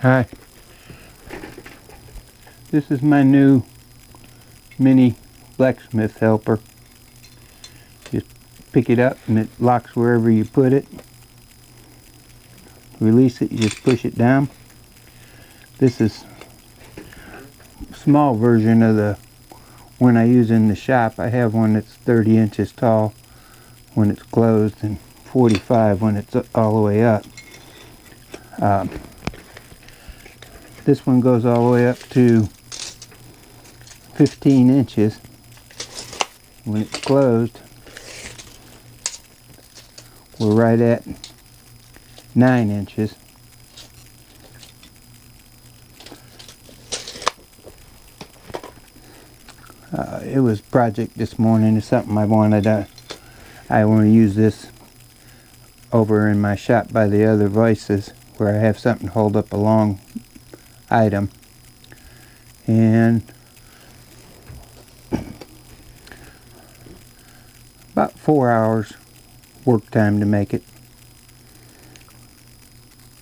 Hi. This is my new mini blacksmith helper. Just pick it up and it locks wherever you put it. Release it, you just push it down. This is a small version of the one I use in the shop. I have one that's 30 inches tall when it's closed and 45 when it's all the way up. This one goes all the way up to 15 inches. When it's closed, we're right at 9 inches. It was a project this morning. It's something I wanted to. I want to use this over in my shop by the other vices where I have something to hold up a long item. And about 4 hours work time to make it.